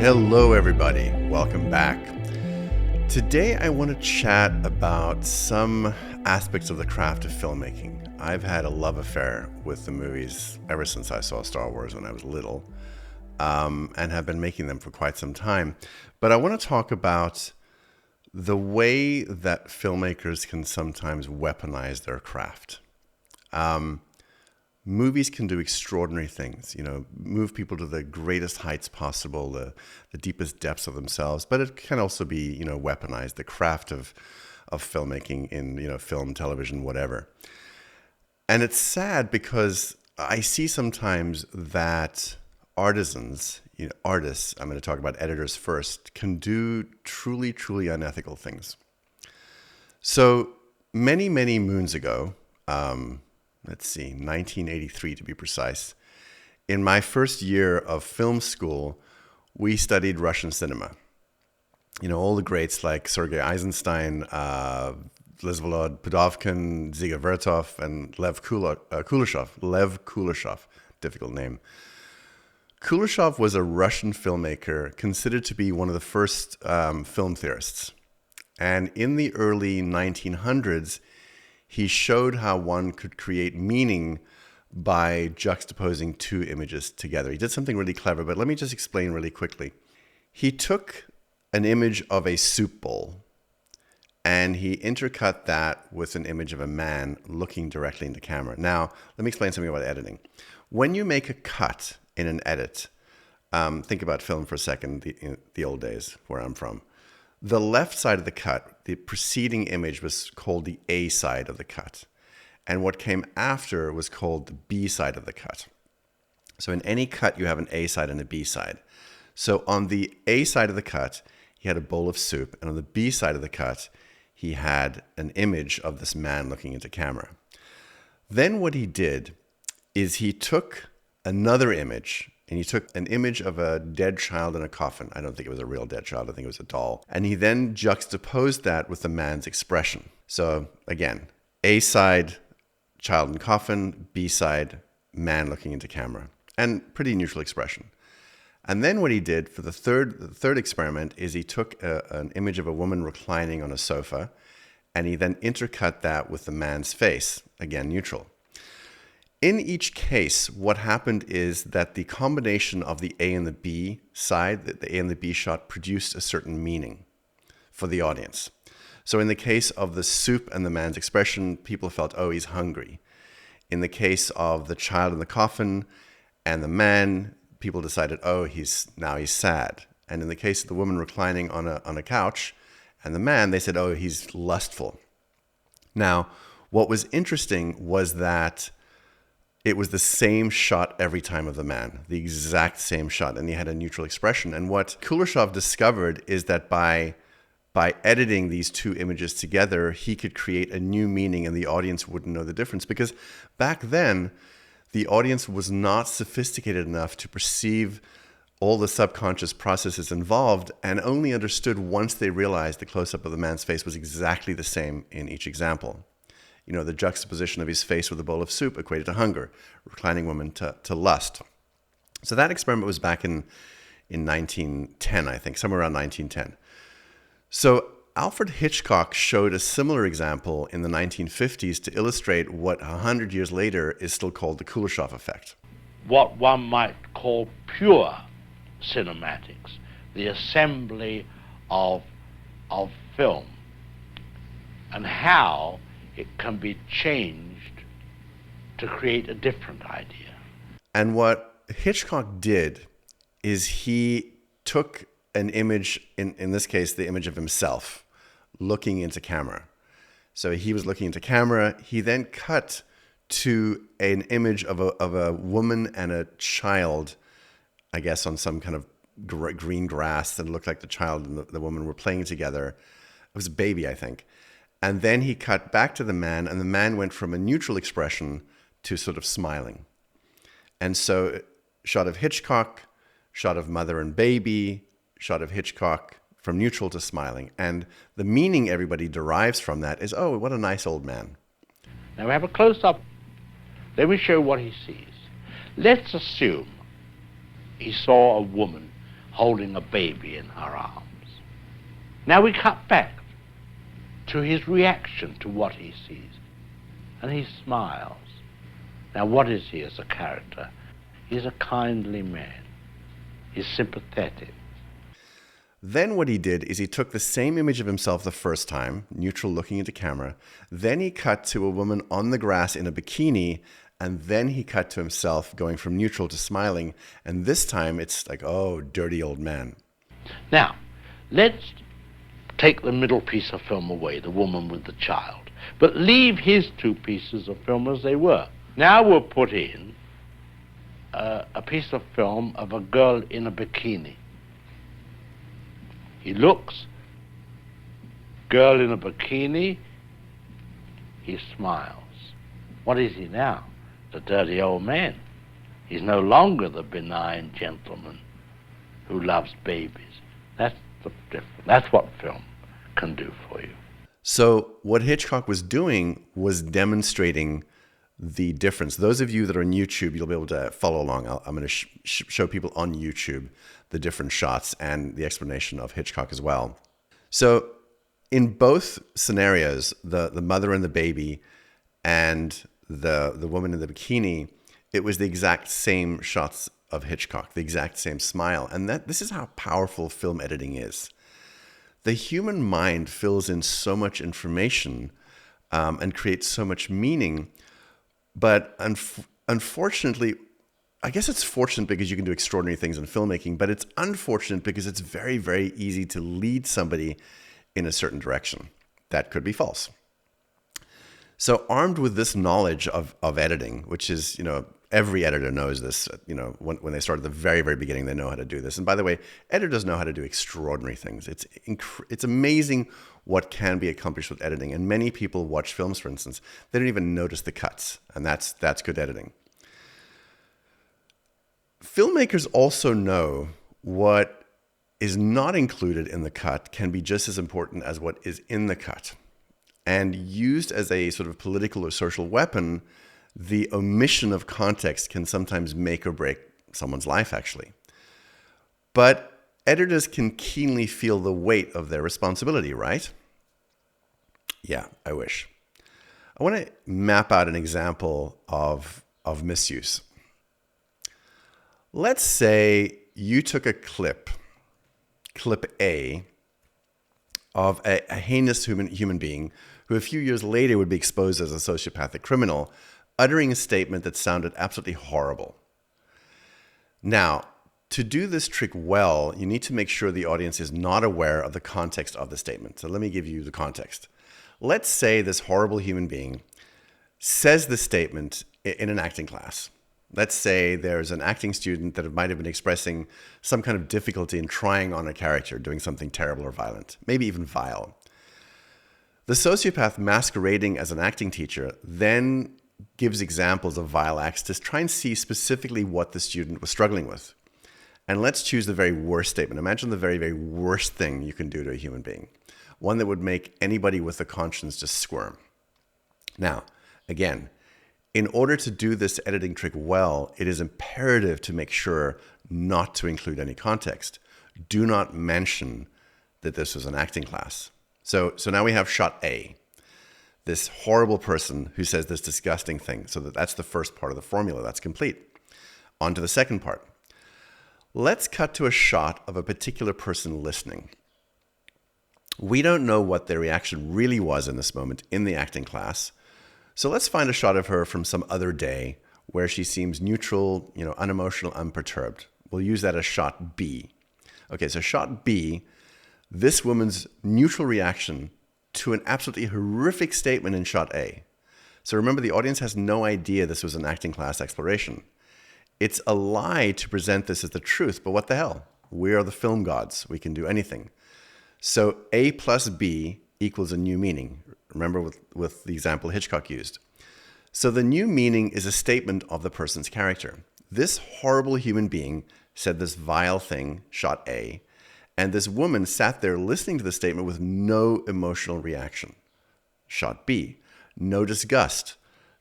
Hello, everybody. Welcome back. Today, I want to chat about some aspects of the craft of filmmaking. I've had a love affair with the movies ever since I saw Star Wars when I was little, and have been making them for quite some time. But I want to talk about the way that filmmakers can sometimes weaponize their craft. Movies can do extraordinary things, move people to the greatest heights possible, the deepest depths of themselves, but it can also be, weaponized, the craft of filmmaking in, film, television, whatever. And it's sad because I see sometimes that artisans, artists, I'm going to talk about editors first, can do truly, truly unethical things. So many, many moons ago, 1983 to be precise. In my first year of film school, we studied Russian cinema. All the greats like Sergei Eisenstein, Vsevolod Pudovkin, Dziga Vertov, and Lev Kuleshov, difficult name. Kuleshov was a Russian filmmaker considered to be one of the first film theorists. And in the early 1900s, he showed how one could create meaning by juxtaposing two images together. He did something really clever, but let me just explain really quickly. He took an image of a soup bowl and he intercut that with an image of a man looking directly into camera. Now, let me explain something about editing. When you make a cut in an edit, think about film for a second, the old days where I'm from. The left side of the cut, the preceding image, was called the A side of the cut. And what came after was called the B side of the cut. So in any cut, you have an A side and a B side. So on the A side of the cut, he had a bowl of soup. And on the B side of the cut, he had an image of this man looking into camera. Then what he did is he took another image, and he took an image of a dead child in a coffin. I don't think it was a real dead child. I think it was a doll. And he then juxtaposed that with the man's expression. So again, A side, child in coffin, B side, man looking into camera. And pretty neutral expression. And then what he did for the third experiment is he took an image of a woman reclining on a sofa, and he then intercut that with the man's face, again, neutral. In each case, what happened is that the combination of the A and the B side, the A and the B shot, produced a certain meaning for the audience. So in the case of the soup and the man's expression, people felt, oh, he's hungry. In the case of the child in the coffin and the man, people decided, oh, he's sad. And in the case of the woman reclining on a couch and the man, they said, oh, he's lustful. Now, what was interesting was that it was the same shot every time of the man, the exact same shot, and he had a neutral expression. And what Kuleshov discovered is that by editing these two images together, he could create a new meaning and the audience wouldn't know the difference. Because back then, the audience was not sophisticated enough to perceive all the subconscious processes involved and only understood once they realized the close-up of the man's face was exactly the same in each example. The juxtaposition of his face with a bowl of soup equated to hunger, reclining woman to lust. So that experiment was back in 1910, I think, somewhere around 1910. So Alfred Hitchcock showed a similar example in the 1950s to illustrate what 100 years later is still called the Kuleshov effect. What one might call pure cinematics, the assembly of film, and how it can be changed to create a different idea. And what Hitchcock did is he took an image, in this case, the image of himself, looking into camera. So he was looking into camera. He then cut to an image of a woman and a child, I guess on some kind of green grass that looked like the child and the woman were playing together. It was a baby, I think. And then he cut back to the man, and the man went from a neutral expression to sort of smiling. And so shot of Hitchcock, shot of mother and baby, shot of Hitchcock from neutral to smiling. And the meaning everybody derives from that is, oh, what a nice old man. Now we have a close-up. Let me show what he sees. Let's assume he saw a woman holding a baby in her arms. Now we cut back to his reaction to what he sees, and he smiles. Now what is he as a character? He's a kindly man. He's sympathetic. Then what he did is he took the same image of himself the first time, neutral looking into camera. Then he cut to a woman on the grass in a bikini. And then he cut to himself going from neutral to smiling. And this time it's like, oh, dirty old man. Now, let's take the middle piece of film away, the woman with the child. But leave his two pieces of film as they were. Now we'll put in a piece of film of a girl in a bikini. He looks, girl in a bikini, he smiles. What is he now? The dirty old man. He's no longer the benign gentleman who loves babies. That's the difference. That's what film can do for you. So what Hitchcock was doing was demonstrating the difference. Those of you that are on YouTube, you'll be able to follow along. I'm going to show people on YouTube the different shots and the explanation of Hitchcock as well. So in both scenarios, the mother and the baby and the woman in the bikini, it was the exact same shots of Hitchcock, the exact same smile. And this is how powerful film editing is. The human mind fills in so much information and creates so much meaning. But unfortunately, I guess it's fortunate because you can do extraordinary things in filmmaking, but it's unfortunate because it's very, very easy to lead somebody in a certain direction. That could be false. So armed with this knowledge of editing, which is, every editor knows this, when they start at the very, very beginning, they know how to do this. And by the way, editors know how to do extraordinary things. It's amazing what can be accomplished with editing. And many people watch films, for instance, they don't even notice the cuts, and that's good editing. Filmmakers also know what is not included in the cut can be just as important as what is in the cut. And used as a sort of political or social weapon, the omission of context can sometimes make or break someone's life, actually. But editors can keenly feel the weight of their responsibility, right? Yeah, I wish. I want to map out an example of misuse. Let's say you took a clip A, of a heinous human being who a few years later would be exposed as a sociopathic criminal, uttering a statement that sounded absolutely horrible. Now, to do this trick well, you need to make sure the audience is not aware of the context of the statement. So let me give you the context. Let's say this horrible human being says the statement in an acting class. Let's say there's an acting student that might have been expressing some kind of difficulty in trying on a character, doing something terrible or violent, maybe even vile. The sociopath masquerading as an acting teacher then gives examples of vile acts to try and see specifically what the student was struggling with. And let's choose the very worst statement. Imagine the very, very worst thing you can do to a human being. One that would make anybody with a conscience just squirm. Now, again, in order to do this editing trick well, it is imperative to make sure not to include any context. Do not mention that this was an acting class. So now we have shot A, this horrible person who says this disgusting thing. So that's the first part of the formula. That's complete. On to the second part. Let's cut to a shot of a particular person listening. We don't know what their reaction really was in this moment in the acting class. So let's find a shot of her from some other day where she seems neutral, unemotional, unperturbed. We'll use that as shot B. Okay, so shot B, this woman's neutral reaction to an absolutely horrific statement in shot A. So remember, the audience has no idea this was an acting class exploration. It's a lie to present this as the truth, but what the hell? We are the film gods. We can do anything. So A plus B equals a new meaning. Remember with the example Hitchcock used. So the new meaning is a statement of the person's character. This horrible human being said this vile thing, shot A, and this woman sat there listening to the statement with no emotional reaction. Shot B, no disgust,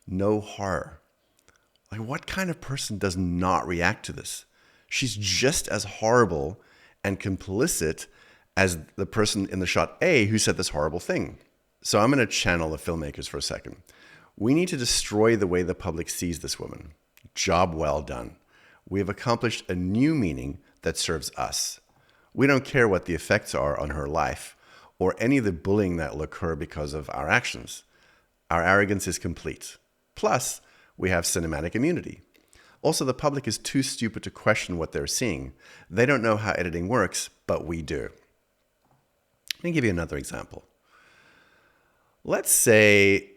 no horror. Like, what kind of person does not react to this? She's just as horrible and complicit as the person in the shot A who said this horrible thing. So I'm going to channel the filmmakers for a second. We need to destroy the way the public sees this woman. Job well done. We have accomplished a new meaning that serves us. We don't care what the effects are on her life or any of the bullying that will occur because of our actions. Our arrogance is complete. Plus, we have cinematic immunity. Also, the public is too stupid to question what they're seeing. They don't know how editing works, but we do. Let me give you another example. Let's say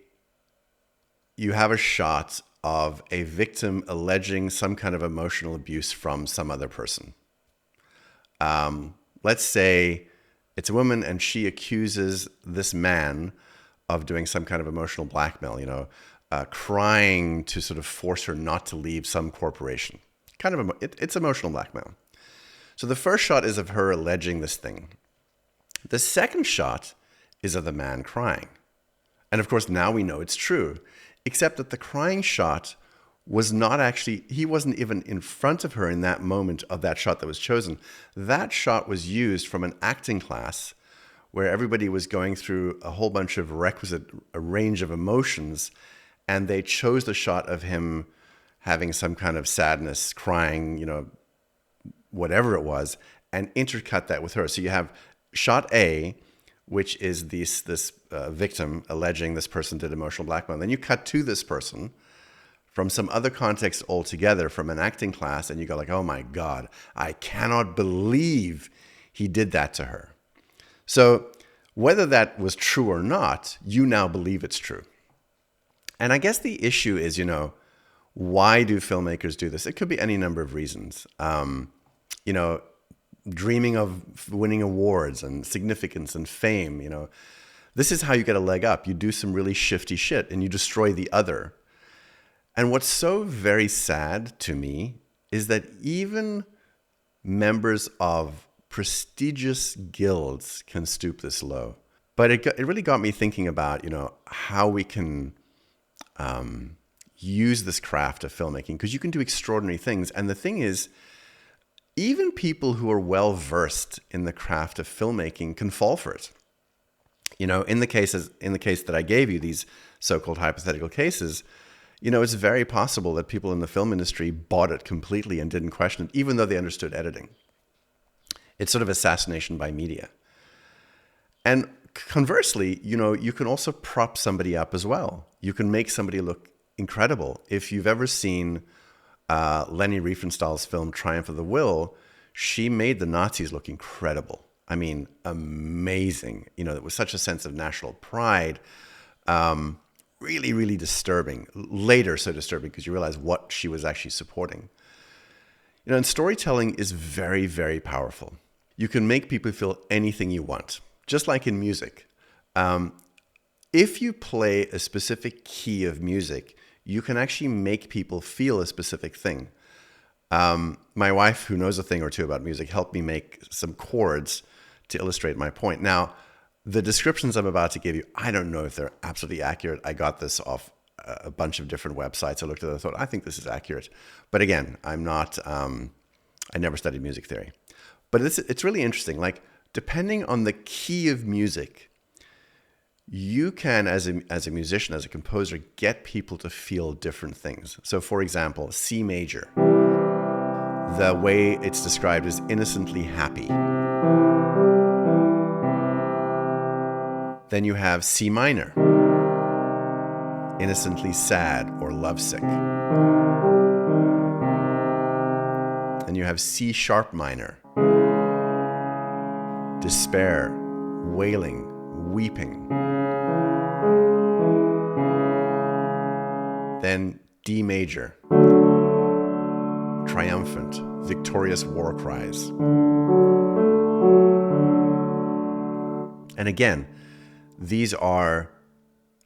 you have a shot of a victim alleging some kind of emotional abuse from some other person. Let's say it's a woman and she accuses this man of doing some kind of emotional blackmail, crying to sort of force her not to leave some corporation. It's emotional blackmail. So the first shot is of her alleging this thing. The second shot is of the man crying. And of course, now we know it's true, except that the crying shot was not actually, he wasn't even in front of her in that moment of that shot that was chosen. That shot was used from an acting class where everybody was going through a whole bunch of a range of emotions, and they chose the shot of him having some kind of sadness, crying, whatever it was, and intercut that with her. So you have shot A, which is this victim alleging this person did emotional blackmail. Then you cut to this person from some other context altogether, from an acting class, and you go like, oh my God, I cannot believe he did that to her. So whether that was true or not, you now believe it's true. And I guess the issue is, why do filmmakers do this? It could be any number of reasons. Dreaming of winning awards and significance and fame, This is how you get a leg up. You do some really shifty shit and you destroy the other. And what's so very sad to me is that even members of prestigious guilds can stoop this low. But it really got me thinking about, how we can use this craft of filmmaking, because you can do extraordinary things. And the thing is, even people who are well versed in the craft of filmmaking can fall for it. In the case that I gave you, these so-called hypothetical cases, it's very possible that people in the film industry bought it completely and didn't question it, even though they understood editing. It's sort of assassination by media. And conversely, you can also prop somebody up as well. You can make somebody look incredible. If you've ever seen Leni Riefenstahl's film Triumph of the Will, she made the Nazis look incredible. I mean, amazing. It was such a sense of national pride. Really, really disturbing. Later, so disturbing because you realize what she was actually supporting. And storytelling is very, very powerful. You can make people feel anything you want, just like in music. If you play a specific key of music, you can actually make people feel a specific thing. My wife, who knows a thing or two about music, helped me make some chords to illustrate my point. Now, the descriptions I'm about to give you, I don't know if they're absolutely accurate. I got this off a bunch of different websites. I looked at it and thought, I think this is accurate. But again, I'm not, I never studied music theory. But it's really interesting. Like, depending on the key of music, you can, as a musician, as a composer, get people to feel different things. So for example, C major, the way it's described is innocently happy. Then you have C minor, innocently sad or lovesick. Then you have C sharp minor, despair, wailing, weeping. Then D major, triumphant, victorious war cries. And again, these are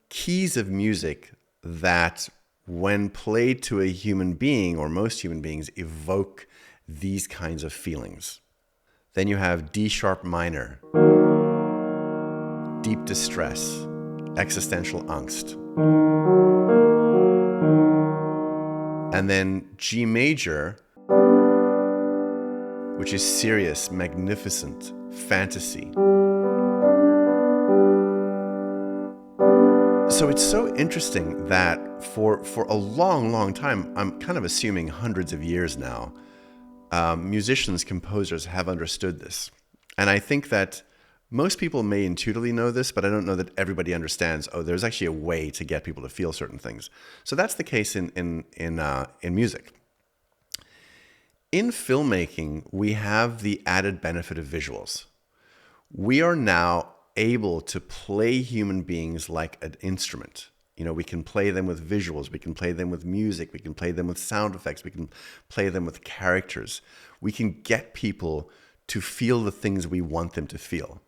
keys of music that, when played to a human being, or most human beings, evoke these kinds of feelings. Then you have D sharp minor, deep distress, existential angst. And then G major, which is serious, magnificent fantasy. So it's so interesting that for a long time, I'm kind of assuming hundreds of years now, musicians, composers have understood this. And I think that most people may intuitively know this, but I don't know that everybody understands, oh, there's actually a way to get people to feel certain things. So that's the case in music. In filmmaking, we have the added benefit of visuals. We are now able to play human beings like an instrument. You know, we can play them with visuals, we can play them with music, we can play them with sound effects, we can play them with characters. We can get people to feel the things we want them to feel.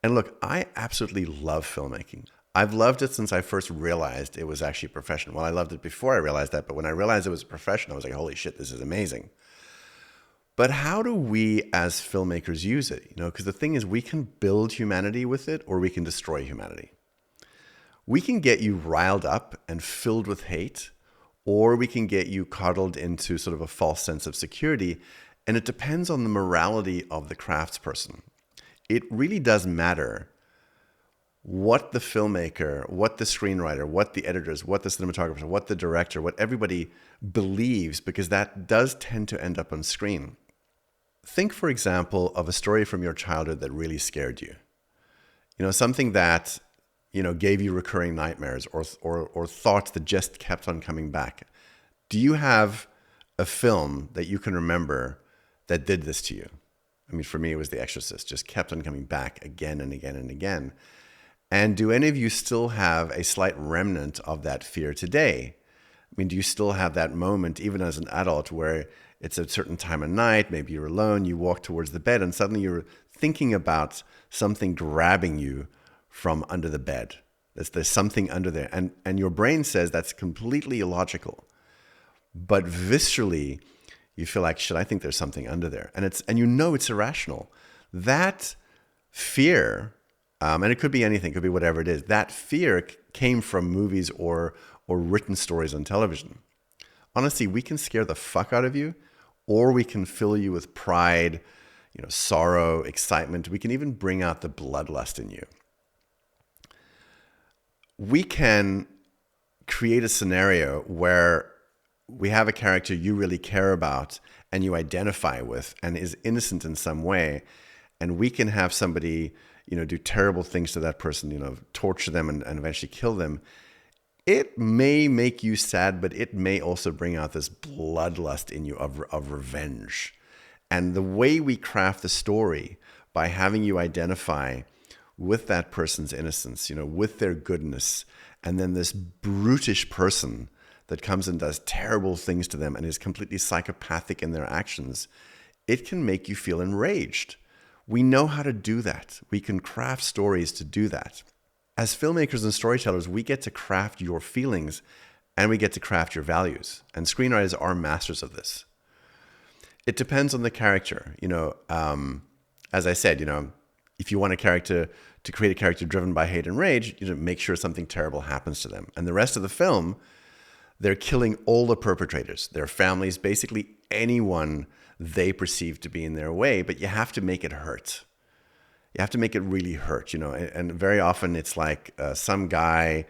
And look, I absolutely love filmmaking. I've loved it since I first realized it was actually a profession. Well, I loved it before I realized that, but when I realized it was a profession, I was like, holy shit, this is amazing. But how do we as filmmakers use it? You know, because the thing is, we can build humanity with it, or we can destroy humanity. We can get you riled up and filled with hate, or we can get you coddled into sort of a false sense of security. And it depends on the morality of the craftsperson. It really does matter what the filmmaker, what the screenwriter, what the editors, what the cinematographer, what the director, what everybody believes, because that does tend to end up on screen. Think, for example, of a story from your childhood that really scared you. You know, something that, you know, gave you recurring nightmares or thoughts that just kept on coming back. Do you have a film that you can remember that did this to you? I mean, for me, it was The Exorcist, just kept on coming back again and again and again. And do any of you still have a slight remnant of that fear today? I mean, do you still have that moment, even as an adult, where it's a certain time of night, maybe you're alone, you walk towards the bed, and suddenly you're thinking about something grabbing you from under the bed? There's something under there. And your brain says that's completely illogical. But viscerally, you feel like, shit, I think there's something under there. And you know it's irrational. That fear, and it could be anything, it could be whatever it is, that fear came from movies or written stories on television. Honestly, we can scare the fuck out of you, or we can fill you with pride, you know, sorrow, excitement. We can even bring out the bloodlust in you. We can create a scenario where we have a character you really care about and you identify with and is innocent in some way, and we can have somebody, you know, do terrible things to that person, you know, torture them and eventually kill them. It may make you sad, but it may also bring out this bloodlust in you of revenge. And the way we craft the story by having you identify with that person's innocence, you know, with their goodness, and then this brutish person that comes and does terrible things to them and is completely psychopathic in their actions, it can make you feel enraged. We know how to do that. We can craft stories to do that. As filmmakers and storytellers, we get to craft your feelings and we get to craft your values. And screenwriters are masters of this. It depends on the character. You know, as I said, you know, if you want a character to create a character driven by hate and rage, you know, make sure something terrible happens to them. And the rest of the film, they're killing all the perpetrators, their families, basically anyone they perceive to be in their way, but you have to make it hurt. You have to make it really hurt, you know, and very often it's like some guy,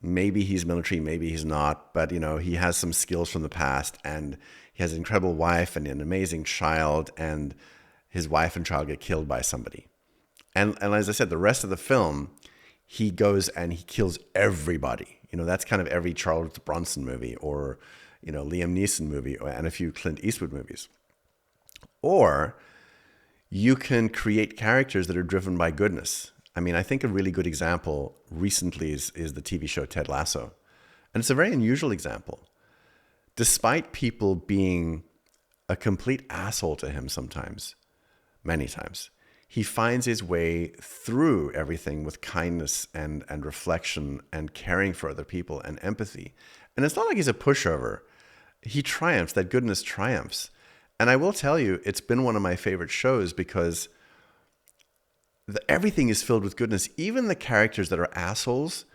maybe he's military, maybe he's not, but, you know, he has some skills from the past and he has an incredible wife and an amazing child, and his wife and child get killed by somebody. And as I said, the rest of the film, he goes and he kills everybody. You know, that's kind of every Charles Bronson movie or, you know, Liam Neeson movie and a few Clint Eastwood movies. Or you can create characters that are driven by goodness. I mean, I think a really good example recently is the TV show Ted Lasso. And it's a very unusual example. Despite people being a complete asshole to him sometimes, many times, he finds his way through everything with kindness and reflection and caring for other people and empathy. And it's not like he's a pushover. He triumphs, that goodness triumphs. And I will tell you, it's been one of my favorite shows because everything is filled with goodness. Even the characters that are assholes,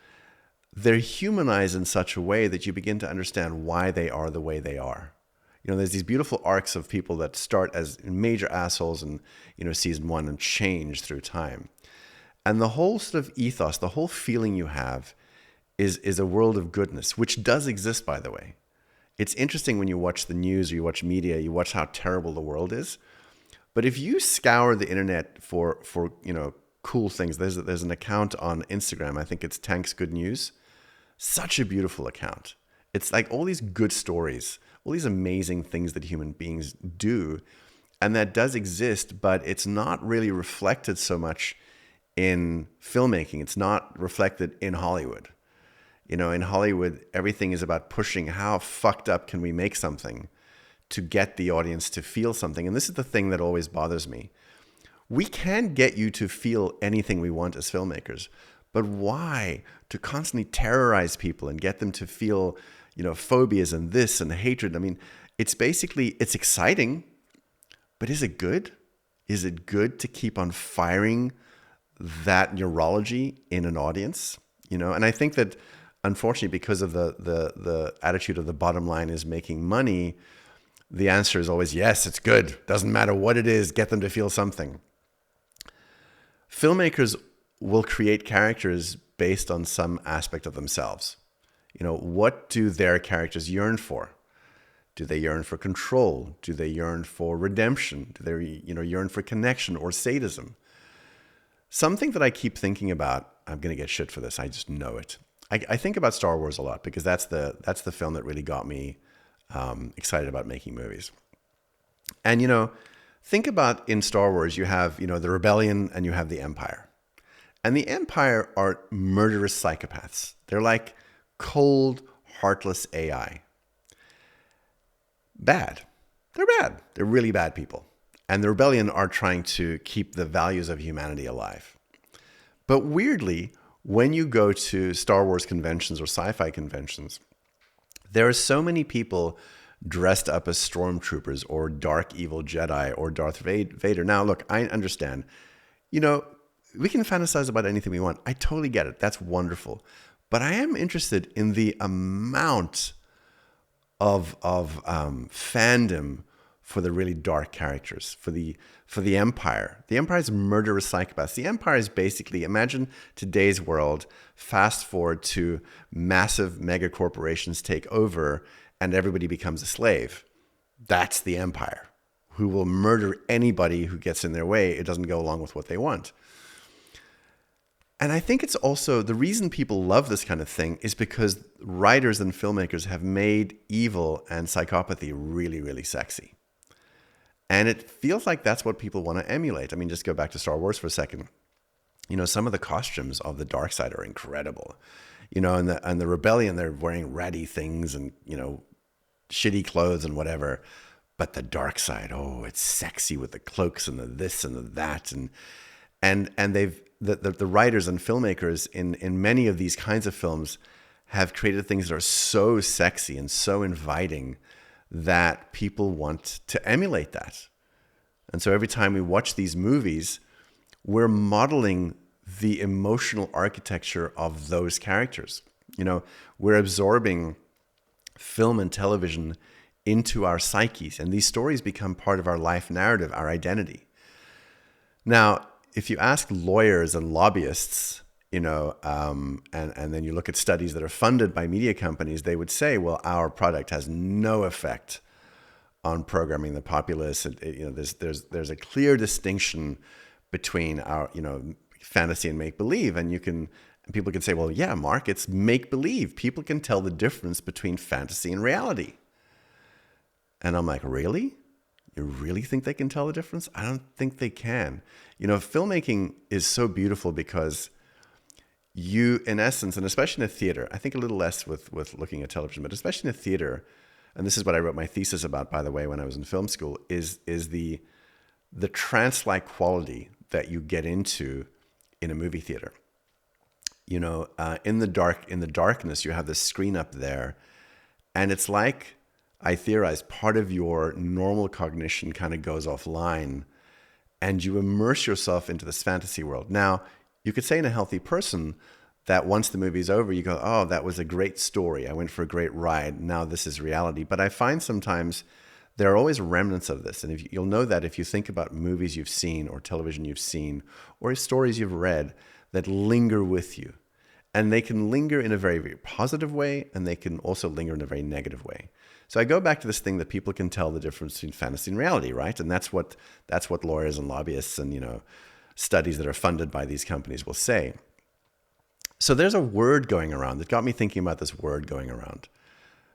they're humanized in such a way that you begin to understand why they are the way they are. There's these beautiful arcs of people that start as major assholes in, season one and change through time. And the whole sort of ethos, the whole feeling you have is a world of goodness, which does exist, by the way. It's interesting when you watch the news or you watch media, you watch how terrible the world is. But if you scour the internet for cool things, there's an account on Instagram, I think it's Tank's Good News. Such a beautiful account. It's like all these good stories, all these amazing things that human beings do, and that does exist, but it's not really reflected so much in filmmaking. It's not reflected in Hollywood. In Hollywood, everything is about pushing how fucked up can we make something to get the audience to feel something. And this is the thing that always bothers me. We can get you to feel anything we want as filmmakers, but why to constantly terrorize people and get them to feel, phobias and this and hatred? I mean, it's exciting, but is it good? Is it good to keep on firing that neurology in an audience? And I think that unfortunately, because of the attitude of the bottom line is making money, the answer is always, yes, it's good. Doesn't matter what it is, get them to feel something. Filmmakers will create characters based on some aspect of themselves. What do their characters yearn for? Do they yearn for control? Do they yearn for redemption? Do they, yearn for connection or sadism? Something that I keep thinking about, I'm going to get shit for this, I just know it. I think about Star Wars a lot because that's the film that really got me excited about making movies. And, think about in Star Wars, you have, the rebellion and you have the Empire. And the Empire are murderous psychopaths. They're like cold, heartless AI. Bad. They're bad. They're really bad people. And the rebellion are trying to keep the values of humanity alive. But weirdly, when you go to Star Wars conventions or sci-fi conventions, there are so many people dressed up as stormtroopers or dark evil Jedi or Darth Vader. Now, look, I understand. We can fantasize about anything we want. I totally get it. That's wonderful. But I am interested in the amount of fandom for the really dark characters, for the Empire. The Empire is murderous psychopaths. The Empire is basically, imagine today's world, fast forward to massive mega corporations take over and everybody becomes a slave. That's the Empire, who will murder anybody who gets in their way. It doesn't go along with what they want. And I think it's also, the reason people love this kind of thing is because writers and filmmakers have made evil and psychopathy really, really sexy. And it feels like that's what people want to emulate. I mean, just go back to Star Wars for a second. Some of the costumes of the dark side are incredible. And the rebellion, they're wearing ratty things and, shitty clothes and whatever. But the dark side, oh, it's sexy with the cloaks and the this and the that. And they've, the writers and filmmakers in many of these kinds of films have created things that are so sexy and so inviting that people want to emulate that. And so every time we watch these movies, we're modeling the emotional architecture of those characters. We're absorbing film and television into our psyches, and these stories become part of our life narrative, our identity. Now, if you ask lawyers and lobbyists, and then you look at studies that are funded by media companies, they would say, well, our product has no effect on programming the populace. There's a clear distinction between our, fantasy and make-believe. And people can say, well, yeah, Mark, it's make-believe. People can tell the difference between fantasy and reality. And I'm like, really? You really think they can tell the difference? I don't think they can. Filmmaking is so beautiful because you, in essence, and especially in a theater, I think a little less with looking at television, but especially in a theater, and this is what I wrote my thesis about, by the way, when I was in film school, is the trance-like quality that you get into in a movie theater. In the darkness, you have this screen up there, and it's like, I theorize, part of your normal cognition kind of goes offline, and you immerse yourself into this fantasy world. Now, you could say in a healthy person that once the movie's over, you go, oh, that was a great story. I went for a great ride. Now this is reality. But I find sometimes there are always remnants of this. And you'll know that if you think about movies you've seen or television you've seen or stories you've read that linger with you. And they can linger in a very, very positive way, and they can also linger in a very negative way. So I go back to this thing that people can tell the difference between fantasy and reality, right? And that's what lawyers and lobbyists and studies that are funded by these companies will say. So there's a word going around that got me thinking about this word going around.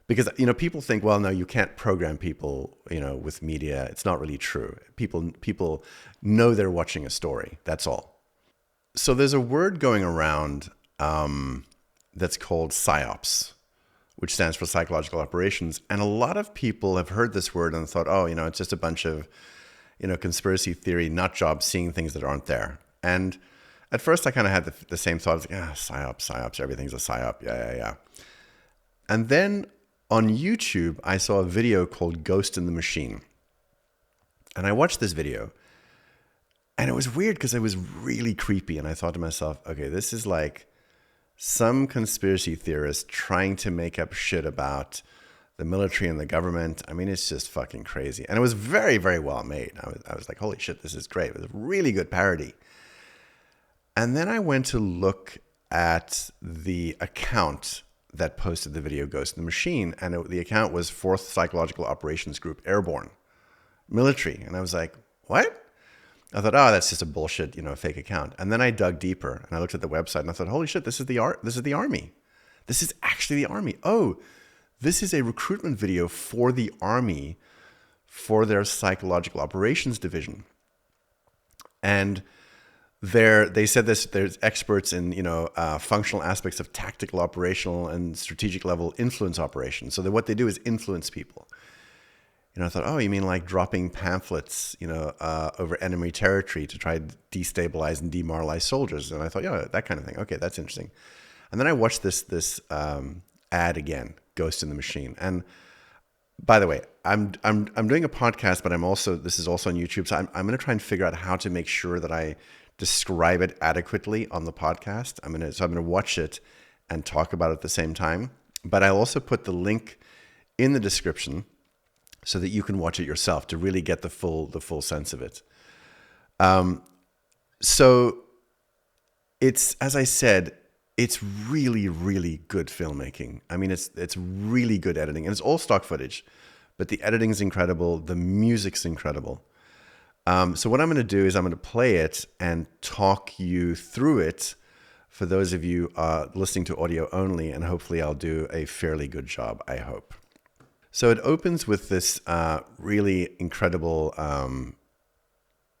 Because people think, well, no, you can't program people with media. It's not really true. People know they're watching a story. That's all. So there's a word going around that's called PSYOPs, which stands for psychological operations. And a lot of people have heard this word and thought, oh, it's just a bunch of, conspiracy theory nut jobs seeing things that aren't there. And at first I kind of had the same thought. I was like, PSYOPs, everything's a PSYOP. Yeah. And then on YouTube, I saw a video called Ghost in the Machine. And I watched this video. And it was weird because it was really creepy. And I thought to myself, okay, this is like some conspiracy theorist trying to make up shit about the military and the government. I mean, it's just fucking crazy. And it was very, very well made. I was like, holy shit, this is great. It was a really good parody. And then I went to look at the account that posted the video Ghost in the Machine. And the account was 4th Psychological Operations Group Airborne Military. And I was like, what? I thought, oh, that's just a bullshit, fake account. And then I dug deeper and I looked at the website and I thought, holy shit, this is the Army. This is actually the Army. Oh, this is a recruitment video for the Army for their psychological operations division. And they said this, there's experts in, functional aspects of tactical, operational, and strategic level influence operations. So what they do is influence people. I thought, oh, you mean like dropping pamphlets, over enemy territory to try to destabilize and demoralize soldiers? And I thought, yeah, that kind of thing. Okay, that's interesting. And then I watched this ad again, Ghost in the Machine. And by the way, I'm doing a podcast, but this is also on YouTube. So I'm going to try and figure out how to make sure that I describe it adequately on the podcast. I'm going to watch it and talk about it at the same time. But I'll also put the link in the description so that you can watch it yourself to really get the full sense of it. So it's, as I said, it's really, really good filmmaking. I mean, it's really good editing, and it's all stock footage, but the editing is incredible. The music's incredible. So what I'm going to do is I'm going to play it and talk you through it for those of you listening to audio only, and hopefully I'll do a fairly good job, I hope. So it opens with this really incredible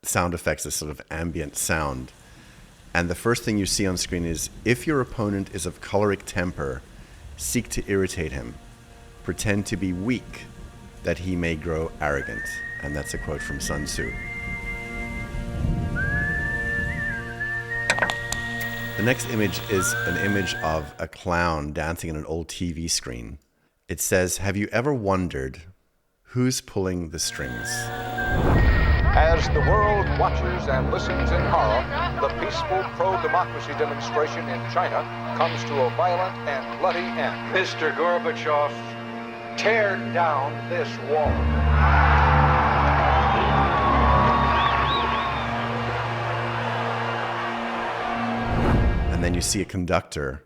sound effects, this sort of ambient sound. And the first thing you see on screen is, if your opponent is of choleric temper, seek to irritate him. Pretend to be weak, that he may grow arrogant. And that's a quote from Sun Tzu. The next image is an image of a clown dancing on an old TV screen. It says, have you ever wondered who's pulling the strings? As the world watches and listens in horror, the peaceful pro-democracy demonstration in China comes to a violent and bloody end. Mr. Gorbachev, tear down this wall. And then you see a conductor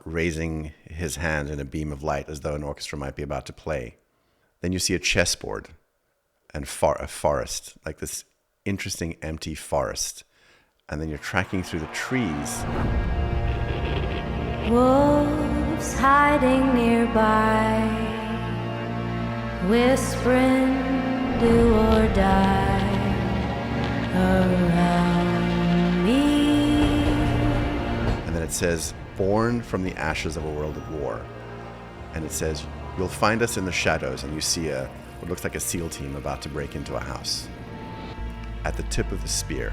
raising his hand in a beam of light as though an orchestra might be about to play. Then you see a chessboard and a forest, like this interesting empty forest. And then you're tracking through the trees. Wolves hiding nearby, whispering, do or die around me. And then it says, born from the ashes of a world at war. And it says, you'll find us in the shadows, and you see what looks like a SEAL team about to break into a house. At the tip of the spear.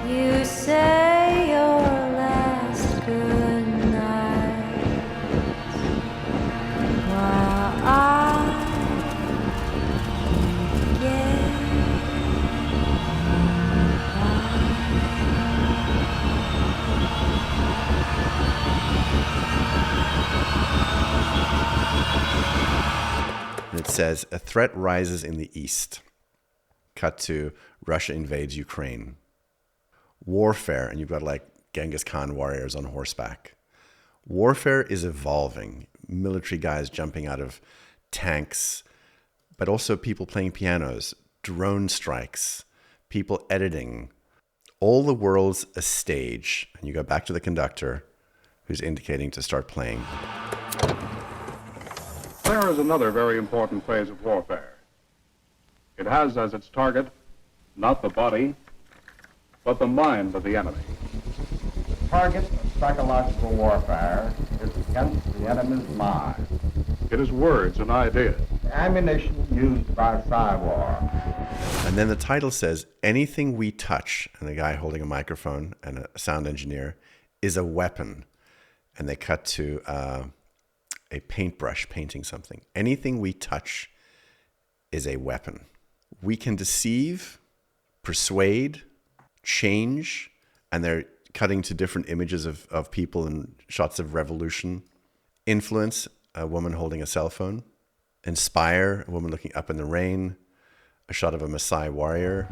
You say your last goodnight while I says, a threat rises in the east. Cut to Russia invades Ukraine. Warfare, and you've got like Genghis Khan warriors on horseback. Warfare is evolving. Military guys jumping out of tanks, but also people playing pianos, drone strikes, people editing. All the world's a stage. And you go back to the conductor who's indicating to start playing. There is another very important phase of warfare. It has as its target not the body, but the mind of the enemy. The target of psychological warfare is against the enemy's mind. It is words and ideas. The ammunition used by Psywar. And then the title says, anything we touch, and the guy holding a microphone and a sound engineer, is a weapon. And they cut to a paintbrush painting something. Anything we touch is a weapon. We can deceive, persuade, change, and they're cutting to different images of people and shots of revolution. Influence, a woman holding a cell phone. Inspire, a woman looking up in the rain. A shot of a Maasai warrior.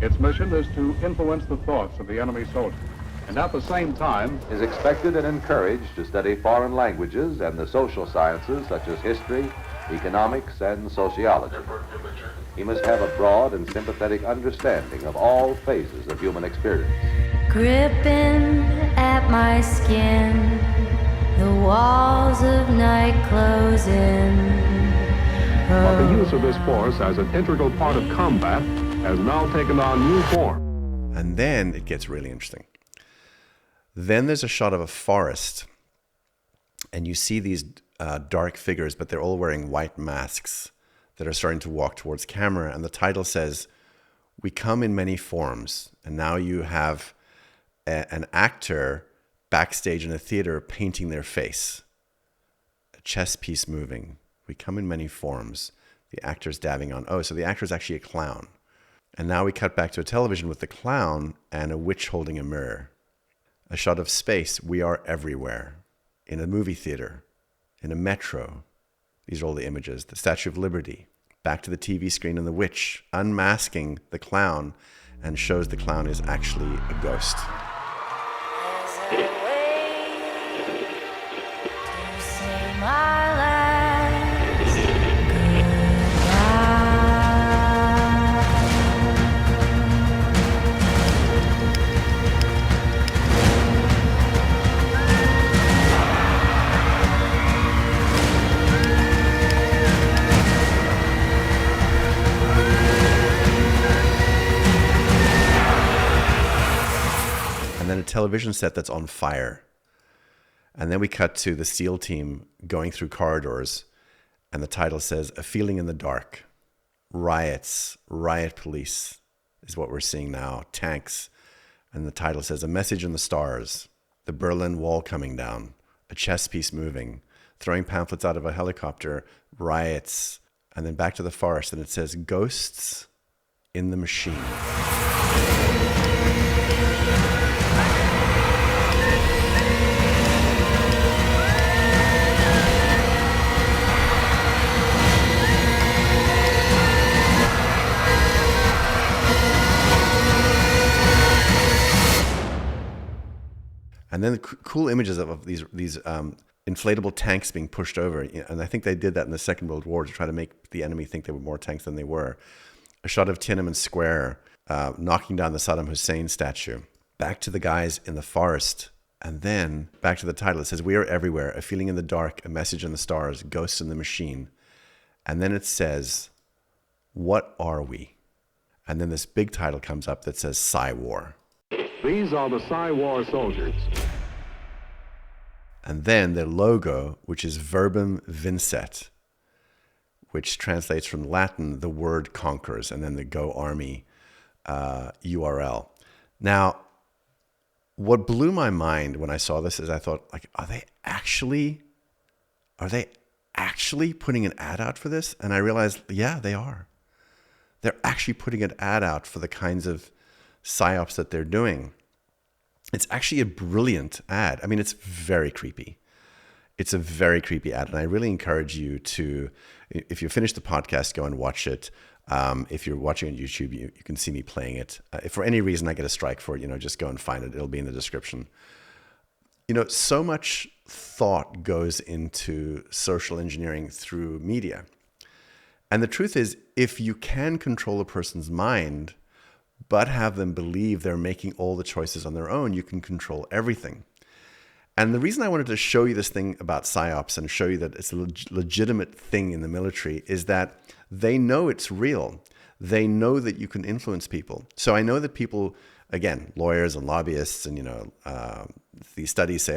Its mission is to influence the thoughts of the enemy soldier, and at the same time is expected and encouraged to study foreign languages and the social sciences such as history, economics, and sociology. He must have a broad and sympathetic understanding of all phases of human experience. Gripping at my skin, the walls of night closing. but the use of this force as an integral part of combat has now taken on new form. And then it gets really interesting. Then there's a shot of a forest, and you see these dark figures, but they're all wearing white masks that are starting to walk towards camera. And the title says, "We come in many forms." And now you have an actor backstage in a theater painting their face. A chess piece moving. We come in many forms. The actor's dabbing on. Oh, so the actor's actually a clown. And now we cut back to a television with the clown and a witch holding a mirror. A shot of space. We are everywhere. In a movie theater. In a metro. These are all the images. The Statue of Liberty. Back to the TV screen and the witch unmasking the clown and shows the clown is actually a ghost. There's a way to say my last goodbye. And then a television set that's on fire. And then we cut to the SEAL team going through corridors. And the title says, "A Feeling in the Dark." Riots, riot police is what we're seeing now. Tanks. And the title says, "A Message in the Stars." The Berlin Wall coming down. A chess piece moving. Throwing pamphlets out of a helicopter. Riots. And then back to the forest. And it says, "Ghosts in the Machine." And then the cool images of these inflatable tanks being pushed over. And I think they did that in the Second World War to try to make the enemy think there were more tanks than they were. A shot of Tiananmen Square knocking down the Saddam Hussein statue. Back to the guys in the forest. And then back to the title. It says, "We are everywhere. A feeling in the dark. A message in the stars. Ghosts in the machine." And then it says, "What are we?" And then this big title comes up that says, "Psy-War." These are the Psy-War soldiers. And then their logo, which is Verbum Vincet, which translates from Latin, the word conquers, and then the Go Army URL. Now, what blew my mind when I saw this is I thought, like, are they actually putting an ad out for this? And I realized, yeah, they are. They're actually putting an ad out for the kinds of psyops that they're doing. It's actually a brilliant ad. I mean, it's very creepy. It's a very creepy ad. And I really encourage you to, if you finish the podcast, go and watch it. If you're watching on YouTube, you can see me playing it. If for any reason I get a strike for it, just go and find it. It'll be in the description. So much thought goes into social engineering through media. And the truth is, if you can control a person's mind, but have them believe they're making all the choices on their own, you can control everything. And the reason I wanted to show you this thing about PSYOPs and show you that it's a legitimate thing in the military is that they know it's real. They know that you can influence people. So I know that people, again, lawyers and lobbyists and, these studies say,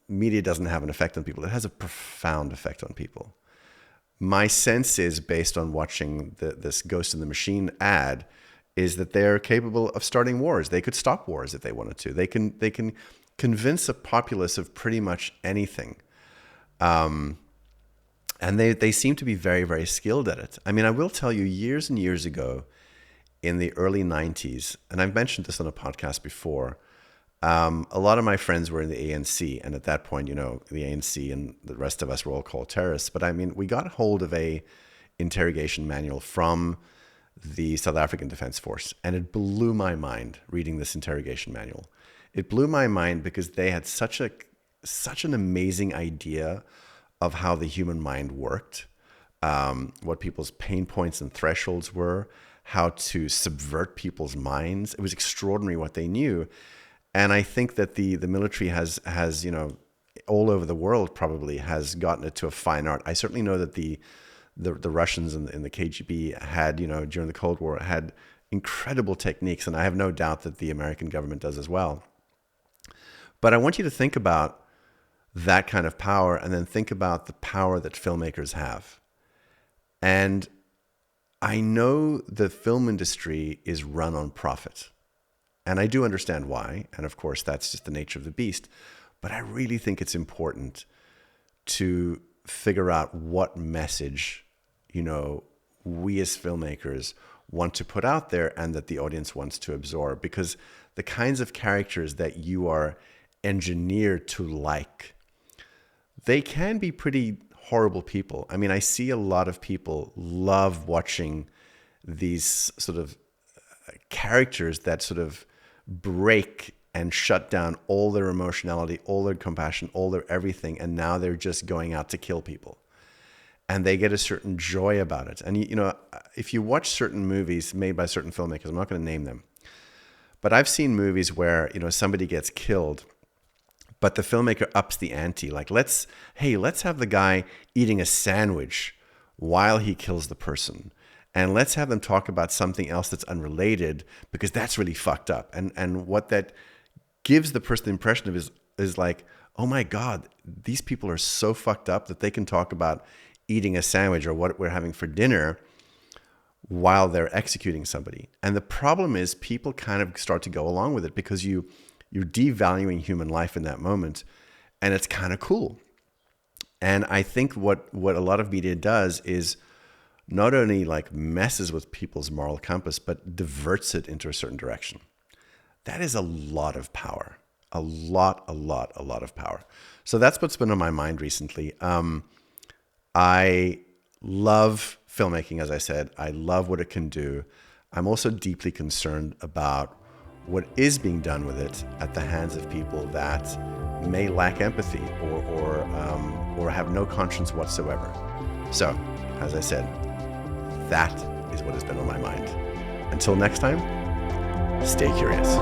media doesn't have an effect on people. It has a profound effect on people. My sense is, based on watching this Ghost in the Machine ad, is that they're capable of starting wars. They could stop wars if they wanted to. They can convince a populace of pretty much anything. And they seem to be very, very skilled at it. I mean, I will tell you, years and years ago, in the early 90s, and I've mentioned this on a podcast before, a lot of my friends were in the ANC, and at that point, the ANC and the rest of us were all called terrorists. But I mean, we got hold of a interrogation manual from the South African Defense Force, and it blew my mind reading this interrogation manual. It blew my mind because they had such an amazing idea of how the human mind worked, what people's pain points and thresholds were, how to subvert people's minds. It was extraordinary what they knew. And I think that the military has all over the world probably has gotten it to a fine art. I certainly know that the Russians and the KGB had, during the Cold War, had incredible techniques, and I have no doubt that the American government does as well. But I want you to think about that kind of power, and then think about the power that filmmakers have. And I know the film industry is run on profit. And I do understand why. And of course, that's just the nature of the beast. But I really think it's important to figure out what message, we as filmmakers want to put out there and that the audience wants to absorb. Because the kinds of characters that you are engineered to like, they can be pretty horrible people. I mean, I see a lot of people love watching these sort of characters that sort of break and shut down all their emotionality, all their compassion, all their everything, and now they're just going out to kill people. And they get a certain joy about it. And, if you watch certain movies made by certain filmmakers, I'm not going to name them, but I've seen movies where, somebody gets killed, but the filmmaker ups the ante. Like, let's have the guy eating a sandwich while he kills the person. And let's have them talk about something else that's unrelated, because that's really fucked up. And what that gives the person the impression of is like, oh my God, these people are so fucked up that they can talk about eating a sandwich or what we're having for dinner while they're executing somebody. And the problem is people kind of start to go along with it because you're devaluing human life in that moment, and it's kind of cool. And I think what a lot of media does is not only like messes with people's moral compass, but diverts it into a certain direction. That is a lot of power, a lot of power. So that's what's been on my mind recently. I love filmmaking, as I said. I love what it can do. I'm also deeply concerned about what is being done with it at the hands of people that may lack empathy or have no conscience whatsoever. So, as I said, that is what has been on my mind. Until next time, stay curious.